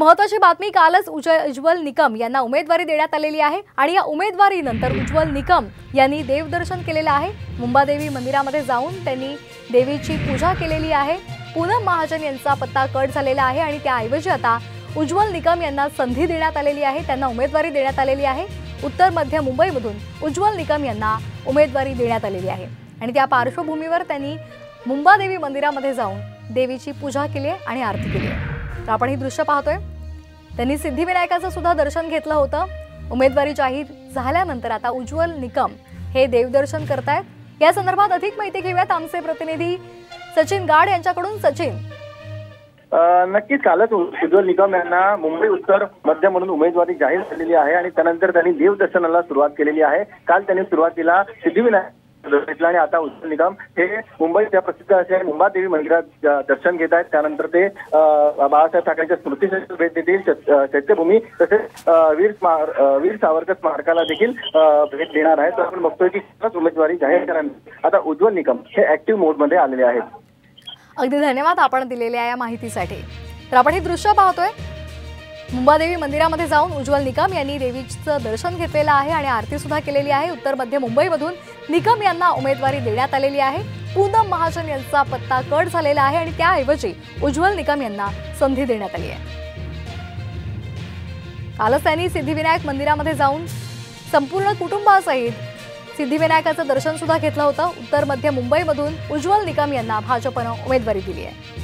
महत्त्वाची बातमी, कालच उज्ज्वल निकम यांना उमेदवारी देण्यात आलेली आहे आणि या उमेदवारीनंतर उज्ज्वल निकम यांनी देवदर्शन केलेलं आहे। मुंबादेवी मंदिरामध्ये जाऊन त्यांनी देवीची पूजा केलेली आहे। पूनम महाजन यांचा पत्ता कट झालेला आहे आणि त्याऐवजी आता उज्ज्वल निकम यांना संधी देण्यात आलेली आहे, त्यांना उमेदवारी देण्यात आलेली आहे। उत्तर मध्य मुंबईमधून उज्ज्वल निकम यांना उमेदवारी देण्यात आलेली आहे आणि त्या पार्श्वभूमीवर त्यांनी मुंबादेवी मंदिरामध्ये जाऊन देवीची पूजा केली आणि आरती केली आहे। तर आपण ही दृश्य पाहतोय, त्यांनी सिद्धिविनायकाचं सुद्धा दर्शन घेतलं होतं। उमेदवारी जाहीर झाल्यानंतर आता उज्ज्वल निकम हे देवदर्शन करतायत। या संदर्भात अधिक माहिती घेऊयात आमचे प्रतिनिधी सचिन गाड यांच्याकडून। सचिन, नक्कीच कालच उज्ज्वल निकम यांना मुंबई उत्तर मध्य म्हणून उमेदवारी जाहीर झालेली आहे आणि त्यानंतर त्यांनी देवदर्शनाला सुरुवात केलेली आहे। काल त्यांनी सुरुवातीला सिद्धिविनायक घेतला आणि आता उज्ज्वल निकम हे मुंबईच्या प्रसिद्ध असे मुंबादेवी मंदिरात दर्शन घेत आहेत। त्यानंतर ते बाळासाहेब ठाकरेंच्या स्मृतीस्थळी भेट देतील, चैत्यभूमी तसेच वीर सावरकर स्मारकाला देखील भेट देणार आहेत। तर आपण बघतोय की उमेदवारी जाहीर झाल्यानंतर आता उज्ज्वल निकम हे ऍक्टिव्ह मोडमध्ये आलेले आहेत। अगदी धन्यवाद आपण दिलेल्या या माहितीसाठी। तर आपण हे दृश्य पाहतोय, मुंबादेवी मंदिरामध्ये जाऊन उज्ज्वल निकम यांनी देवीचं दर्शन घेतलेलं आहे आणि आरती सुद्धा केलेली आहे। उत्तर मध्य मुंबईमधून निकम यांना उमेदवारी देण्यात आलेली आहे। पूनम महाजन यांचा पत्ता कट झालेला आहे आणि त्याऐवजी उज्ज्वल निकम यांना संधी देण्यात आली आहे। कालच त्यांनी सिद्धिविनायक मंदिरामध्ये जाऊन संपूर्ण कुटुंबासहित सिद्धिविनायकाचं दर्शन सुद्धा घेतलं होतं। उत्तर मध्य मुंबईमधून उज्ज्वल निकम यांना भाजपनं उमेदवारी दिली आहे।